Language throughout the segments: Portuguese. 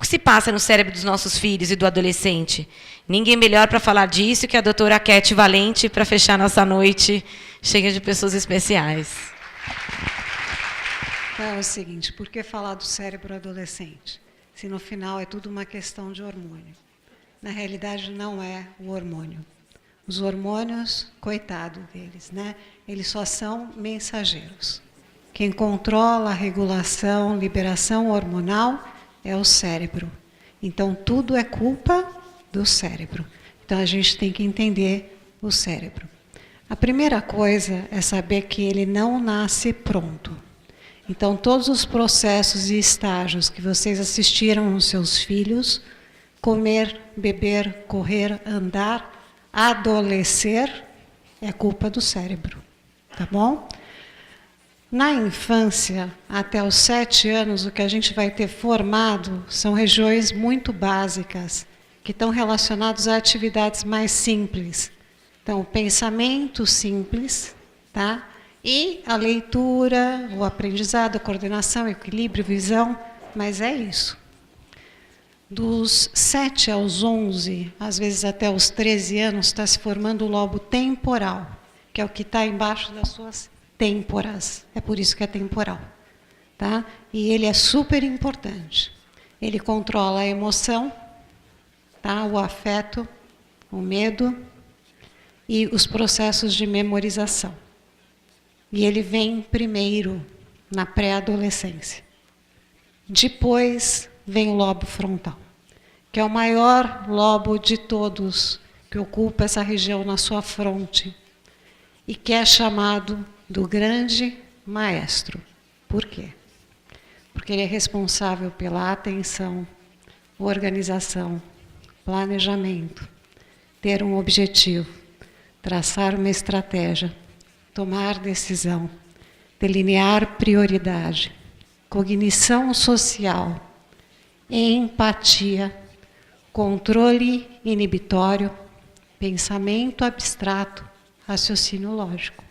que se passa no cérebro dos nossos filhos e do adolescente? Ninguém melhor para falar disso que a doutora Cat Valente, para fechar nossa noite cheia de pessoas especiais. É o seguinte, por que falar do cérebro adolescente? Se no final é tudo uma questão de hormônio. Na realidade, não é o hormônio. Os hormônios, coitado deles, né? Eles só são mensageiros. Quem controla a regulação, liberação hormonal é o cérebro. Então, tudo é culpa do cérebro. Então, a gente tem que entender o cérebro. A primeira coisa é saber que ele não nasce pronto. Então, todos os processos e estágios que vocês assistiram nos seus filhos, comer, beber, correr, andar, adolescer, é culpa do cérebro, tá bom? Na infância, até os 7 anos, o que a gente vai ter formado são regiões muito básicas, que estão relacionadas a atividades mais simples. Então, o pensamento simples, tá? E a leitura, o aprendizado, a coordenação, equilíbrio, visão, mas é isso. Dos 7 aos 11, às vezes até os 13 anos, está se formando o lobo temporal, que é o que está embaixo das suas têmporas. É por isso que é temporal. Tá? E ele é super importante. Ele controla a emoção, tá? O afeto, o medo e os processos de memorização. E ele vem primeiro na pré-adolescência. Depois vem o lobo frontal, que é o maior lobo de todos, que ocupa essa região na sua fronte, e que é chamado do grande maestro. Por quê? Porque ele é responsável pela atenção, organização, planejamento, ter um objetivo, traçar uma estratégia, tomar decisão, delinear prioridade, cognição social, empatia, controle inibitório, pensamento abstrato, raciocínio lógico.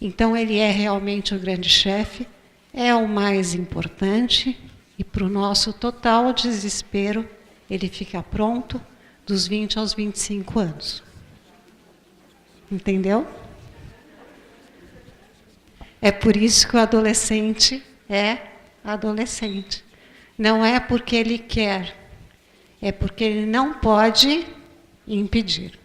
Então, ele é realmente o grande chefe, é o mais importante, e para o nosso total desespero, ele fica pronto dos 20 aos 25 anos. Entendeu? É por isso que o adolescente é adolescente. Não é porque ele quer, é porque ele não pode impedir.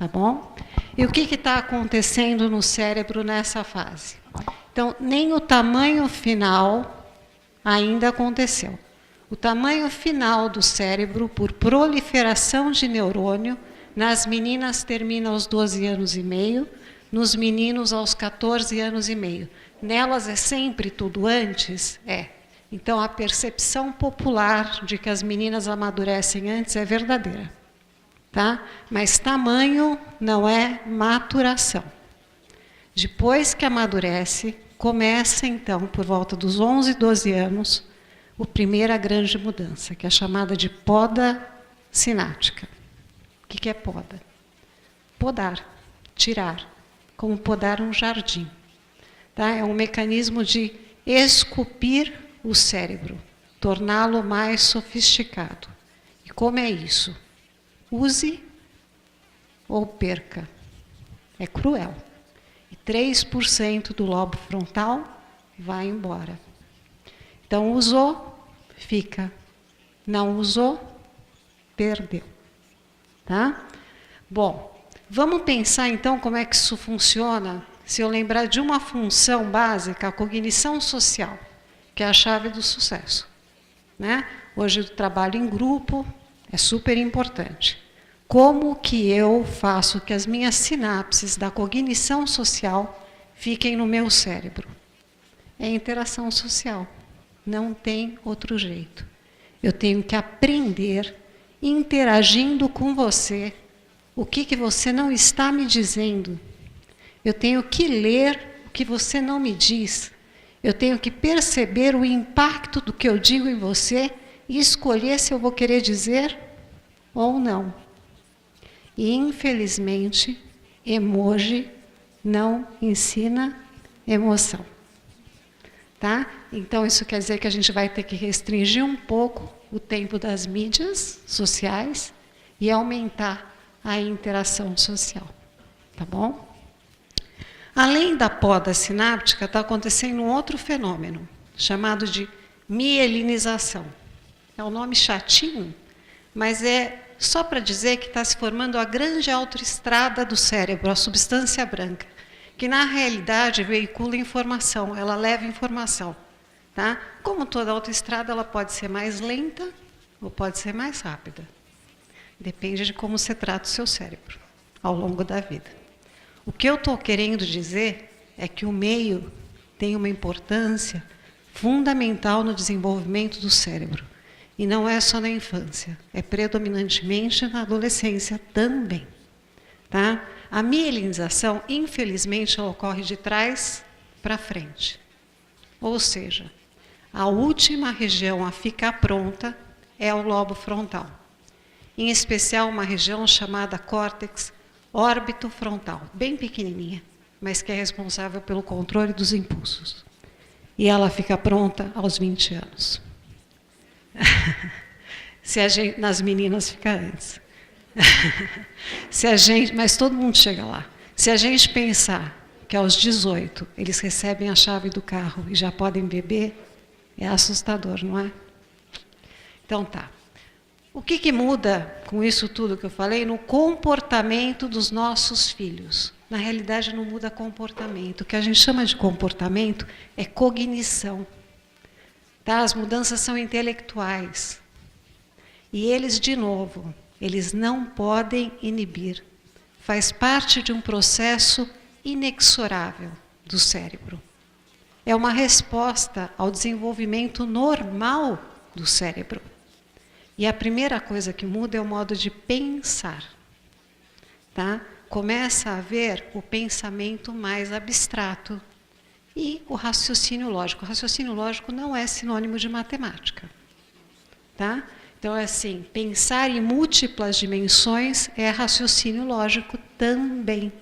Tá bom? E o que está acontecendo no cérebro nessa fase? Então, nem o tamanho final ainda aconteceu. O tamanho final do cérebro, por proliferação de neurônio, nas meninas termina aos 12 anos e meio, nos meninos aos 14 anos e meio. Nelas é sempre tudo antes? É. Então, a percepção popular de que as meninas amadurecem antes é verdadeira. Tá? Mas tamanho não é maturação. Depois que amadurece, começa então, por volta dos 11, 12 anos, a primeira grande mudança, que é chamada de poda sináptica. O que é poda? Podar, tirar, como podar um jardim. Tá? É um mecanismo de esculpir o cérebro, torná-lo mais sofisticado. E como é isso? Use ou perca. É cruel. E 3% do lobo frontal vai embora. Então, usou, fica. Não usou, perdeu. Tá? Bom, vamos pensar então como é que isso funciona, se eu lembrar de uma função básica, a cognição social, que é a chave do sucesso. Né? Hoje o trabalho em grupo é super importante. Como que eu faço que as minhas sinapses da cognição social fiquem no meu cérebro? É interação social. Não tem outro jeito. Eu tenho que aprender, interagindo com você, o que você não está me dizendo. Eu tenho que ler o que você não me diz. Eu tenho que perceber o impacto do que eu digo em você e escolher se eu vou querer dizer ou não. E, infelizmente, emoji não ensina emoção. Tá? Então, isso quer dizer que a gente vai ter que restringir um pouco o tempo das mídias sociais e aumentar a interação social. Tá bom? Além da poda sináptica, está acontecendo um outro fenômeno, chamado de mielinização. É um nome chatinho, mas é só para dizer que está se formando a grande autoestrada do cérebro, a substância branca, que na realidade veicula informação, ela leva informação. Tá? Como toda autoestrada, ela pode ser mais lenta ou pode ser mais rápida. Depende de como você trata o seu cérebro ao longo da vida. O que eu estou querendo dizer é que o meio tem uma importância fundamental no desenvolvimento do cérebro. E não é só na infância, é predominantemente na adolescência também. Tá? A mielinização, infelizmente, ela ocorre de trás para frente. Ou seja, a última região a ficar pronta é o lobo frontal. Em especial uma região chamada córtex órbito-frontal, bem pequenininha, mas que é responsável pelo controle dos impulsos. E ela fica pronta aos 20 anos. Nas meninas fica antes. Mas todo mundo chega lá. Se a gente pensar que aos 18 eles recebem a chave do carro e já podem beber, é assustador, não é? Então tá. O que muda com isso tudo que eu falei no comportamento dos nossos filhos? Na realidade não muda comportamento. O que a gente chama de comportamento é cognição. Tá? As mudanças são intelectuais. E eles, de novo, eles não podem inibir. Faz parte de um processo inexorável do cérebro. É uma resposta ao desenvolvimento normal do cérebro. E a primeira coisa que muda é o modo de pensar. Tá? Começa a haver o pensamento mais abstrato e o raciocínio lógico. O raciocínio lógico não é sinônimo de matemática. Tá? Então, é assim, pensar em múltiplas dimensões é raciocínio lógico também.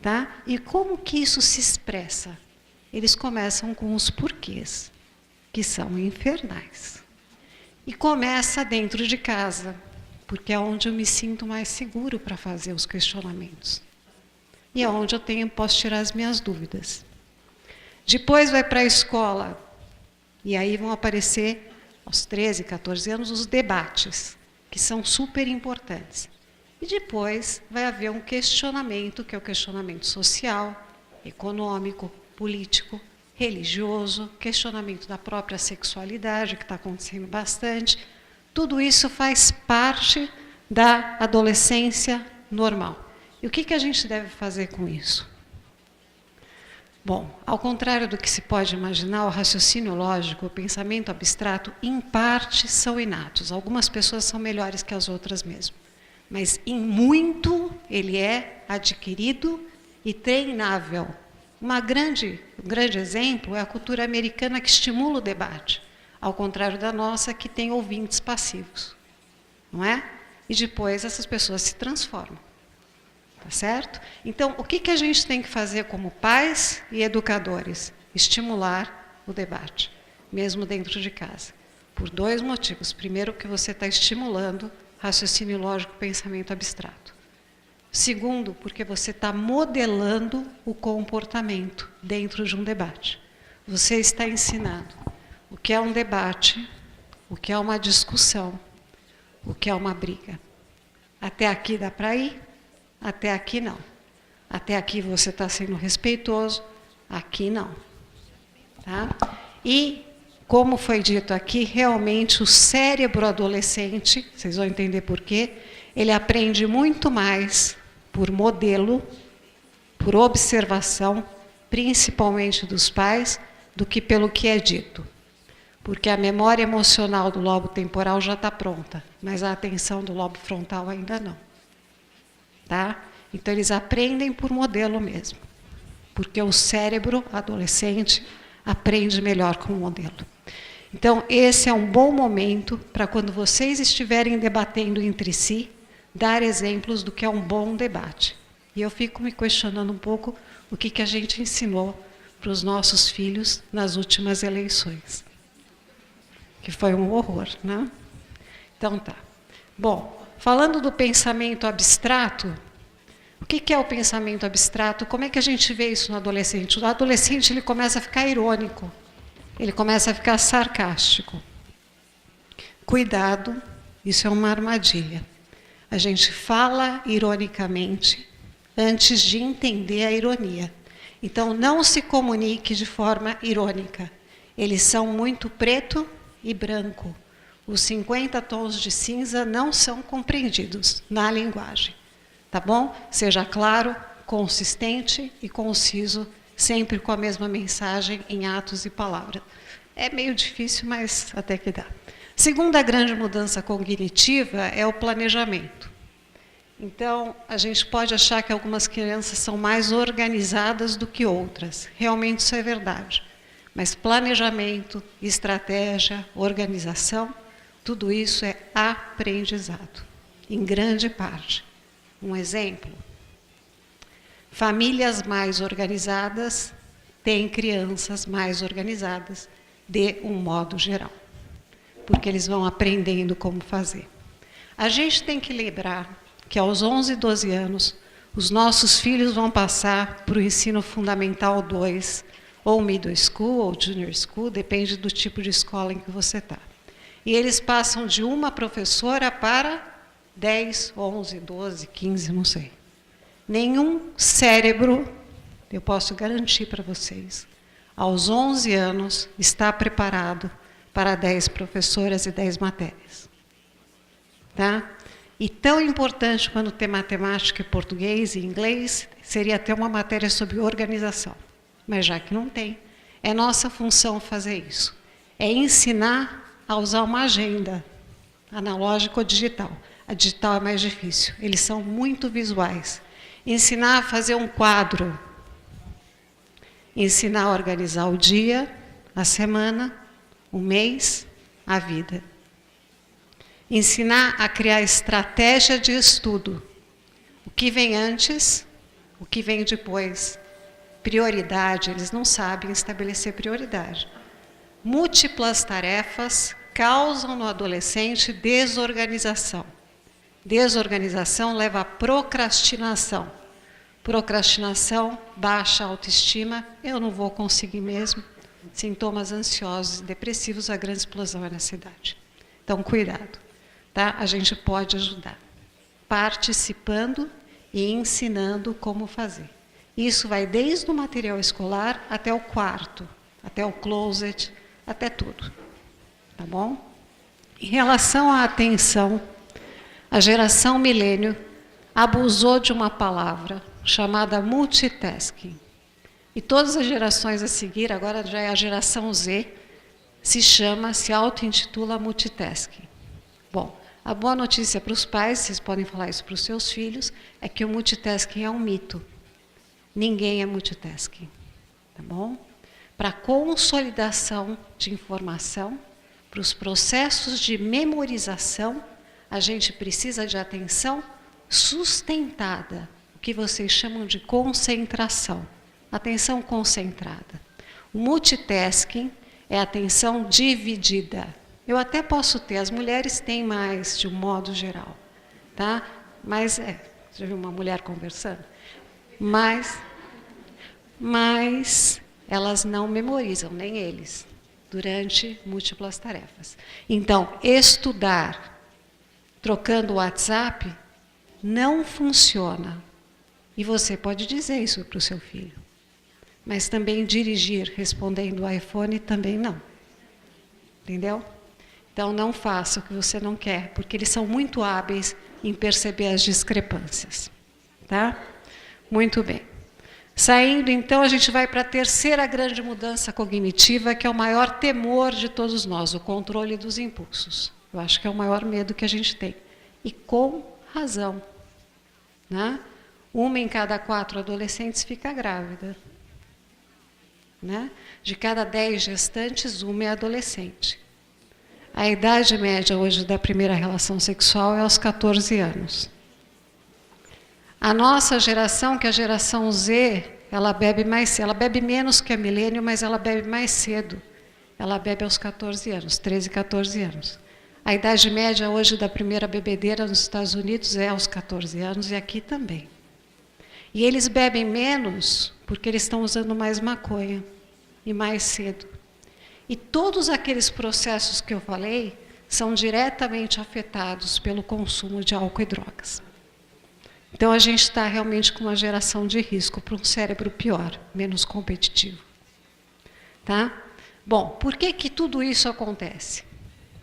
Tá? E como que isso se expressa? Eles começam com os porquês, que são infernais. E começa dentro de casa, porque é onde eu me sinto mais seguro para fazer os questionamentos. E é onde posso tirar as minhas dúvidas. Depois vai para a escola, e aí vão aparecer, aos 13, 14 anos, os debates, que são super importantes. E depois vai haver um questionamento, que é o questionamento social, econômico, político, religioso, questionamento da própria sexualidade, que está acontecendo bastante. Tudo isso faz parte da adolescência normal. E o que a gente deve fazer com isso? Bom, ao contrário do que se pode imaginar, o raciocínio lógico, o pensamento abstrato, em parte são inatos. Algumas pessoas são melhores que as outras mesmo. Mas, em muito, ele é adquirido e treinável. Um grande exemplo é a cultura americana que estimula o debate, ao contrário da nossa, que tem ouvintes passivos. Não é? E depois essas pessoas se transformam. Tá certo? Então, o que a gente tem que fazer como pais e educadores? Estimular o debate, mesmo dentro de casa. Por dois motivos. Primeiro, que você está estimulando raciocínio lógico, pensamento abstrato. Segundo, porque você está modelando o comportamento dentro de um debate. Você está ensinando o que é um debate, o que é uma discussão, o que é uma briga. Até aqui dá para ir? Até aqui não. Até aqui você está sendo respeitoso, aqui não. Tá? E, como foi dito aqui, realmente o cérebro adolescente, vocês vão entender por quê, ele aprende muito mais por modelo, por observação, principalmente dos pais, do que pelo que é dito. Porque a memória emocional do lobo temporal já está pronta, mas a atenção do lobo frontal ainda não. Tá? Então, eles aprendem por modelo mesmo. Porque o cérebro adolescente aprende melhor com o modelo. Então, esse é um bom momento para, quando vocês estiverem debatendo entre si, dar exemplos do que é um bom debate. E eu fico me questionando um pouco o que a gente ensinou para os nossos filhos nas últimas eleições. Que foi um horror, né? Então tá. Bom, falando do pensamento abstrato, o que é o pensamento abstrato? Como é que a gente vê isso no adolescente? O adolescente ele começa a ficar irônico, ele começa a ficar sarcástico. Cuidado, isso é uma armadilha. A gente fala ironicamente antes de entender a ironia. Então, não se comunique de forma irônica. Eles são muito preto e branco. Os 50 tons de cinza não são compreendidos na linguagem. Tá bom? Seja claro, consistente e conciso, sempre com a mesma mensagem em atos e palavras. É meio difícil, mas até que dá. Segunda grande mudança cognitiva é o planejamento. Então, a gente pode achar que algumas crianças são mais organizadas do que outras. Realmente isso é verdade. Mas planejamento, estratégia, organização, tudo isso é aprendizado, em grande parte. Um exemplo: famílias mais organizadas têm crianças mais organizadas, de um modo geral, porque eles vão aprendendo como fazer. A gente tem que lembrar que aos 11, 12 anos, os nossos filhos vão passar para o ensino fundamental 2, ou middle school, ou junior school, depende do tipo de escola em que você está. E eles passam de uma professora para 10, 11, 12, 15, não sei. Nenhum cérebro, eu posso garantir para vocês, aos 11 anos está preparado para 10 professoras e 10 matérias. Tá? E tão importante quando tem matemática, português e inglês, seria ter uma matéria sobre organização. Mas já que não tem, é nossa função fazer isso. É ensinar a usar uma agenda, analógica ou digital. A digital é mais difícil, eles são muito visuais. Ensinar a fazer um quadro. Ensinar a organizar o dia, a semana, o mês, a vida. Ensinar a criar estratégia de estudo. O que vem antes, o que vem depois. Prioridade, eles não sabem estabelecer prioridade. Múltiplas tarefas causam no adolescente desorganização. Desorganização leva à procrastinação. Procrastinação, baixa autoestima, eu não vou conseguir mesmo. Sintomas ansiosos e depressivos, a grande explosão é na cidade. Então, cuidado. Tá? A gente pode ajudar, participando e ensinando como fazer. Isso vai desde o material escolar até o quarto, até o closet, até tudo. Tá bom? Em relação à atenção, a geração milênio abusou de uma palavra chamada multitasking. E todas as gerações a seguir, agora já é a geração Z, se auto-intitula multitasking. Bom, a boa notícia para os pais, vocês podem falar isso para os seus filhos, é que o multitasking é um mito. Ninguém é multitasking, tá bom? Para a consolidação de informação, para os processos de memorização, a gente precisa de atenção sustentada, o que vocês chamam de concentração. Atenção concentrada. O multitasking é atenção dividida. Eu até posso ter, as mulheres têm mais, de um modo geral, tá? Mas, já viu uma mulher conversando? Mas elas não memorizam, nem eles, durante múltiplas tarefas. Então, estudar, trocando o WhatsApp, não funciona. E você pode dizer isso para o seu filho. Mas também dirigir respondendo o iPhone também não. Entendeu? Então, não faça o que você não quer, porque eles são muito hábeis em perceber as discrepâncias. Tá? Muito bem. Saindo, então, a gente vai para a terceira grande mudança cognitiva, que é o maior temor de todos nós, o controle dos impulsos. Eu acho que é o maior medo que a gente tem. E com razão. Né? 1 em cada 4 adolescentes fica grávida. Né? De cada 10 gestantes, 1 é adolescente. A idade média hoje da primeira relação sexual é aos 14 anos. A nossa geração, que é a geração Z, ela bebe mais, ela bebe menos que a milênio, mas ela bebe mais cedo. Ela bebe aos 14 anos, 13, 14 anos. A idade média hoje da primeira bebedeira nos Estados Unidos é aos 14 anos e aqui também. E eles bebem menos porque eles estão usando mais maconha e mais cedo. E todos aqueles processos que eu falei são diretamente afetados pelo consumo de álcool e drogas. Então a gente está realmente com uma geração de risco para um cérebro pior, menos competitivo. Tá? Bom, por que que tudo isso acontece?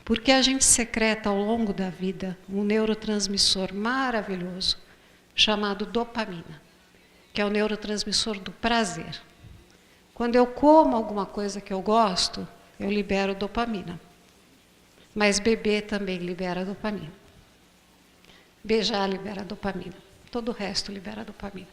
Porque a gente secreta ao longo da vida um neurotransmissor maravilhoso chamado dopamina, que é o neurotransmissor do prazer. Quando eu como alguma coisa que eu gosto, eu libero dopamina. Mas beber também libera dopamina. Beijar libera dopamina. Todo o resto libera dopamina.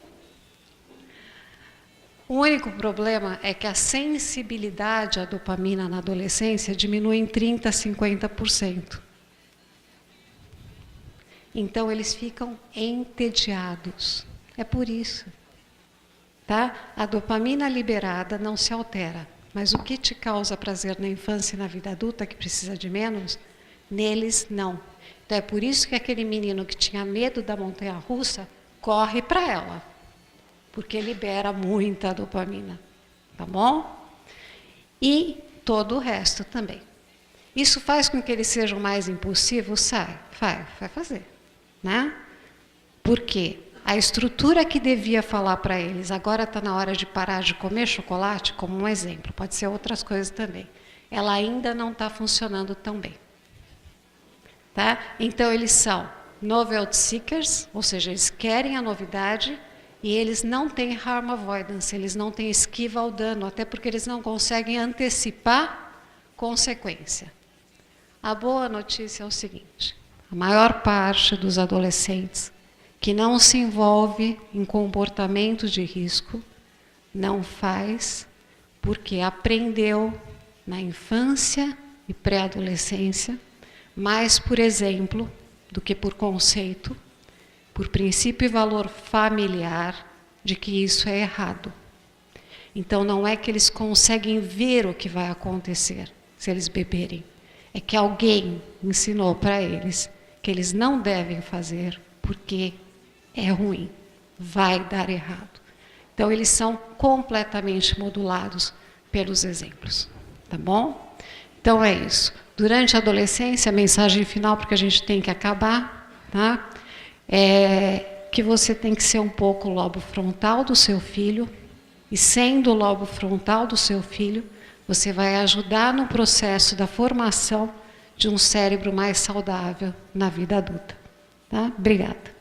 O único problema é que a sensibilidade à dopamina na adolescência diminui em 30% a 50%. Então, eles ficam entediados. É por isso. Tá? A dopamina liberada não se altera. Mas o que te causa prazer na infância e na vida adulta, que precisa de menos, neles não. Então, é por isso que aquele menino que tinha medo da montanha-russa corre para ela. Porque libera muita dopamina, tá bom? E todo o resto também. Isso faz com que eles sejam mais impulsivos? Vai fazer, né? Porque a estrutura que devia falar para eles, agora está na hora de parar de comer chocolate, como um exemplo, pode ser outras coisas também, ela ainda não está funcionando tão bem. Tá? Então eles são novelty seekers, ou seja, eles querem a novidade, e eles não têm harm avoidance, eles não têm esquiva ao dano, até porque eles não conseguem antecipar consequência. A boa notícia é o seguinte: a maior parte dos adolescentes que não se envolve em comportamento de risco não faz porque aprendeu na infância e pré-adolescência, mais por exemplo do que por conceito, por princípio e valor familiar de que isso é errado. Então não é que eles conseguem ver o que vai acontecer se eles beberem. É que alguém ensinou para eles que eles não devem fazer porque é ruim, vai dar errado. Então eles são completamente modulados pelos exemplos. Tá bom? Então é isso. Durante a adolescência, a mensagem final, porque a gente tem que acabar, tá? É que você tem que ser um pouco o lobo frontal do seu filho, e sendo o lobo frontal do seu filho, você vai ajudar no processo da formação de um cérebro mais saudável na vida adulta. Tá? Obrigada.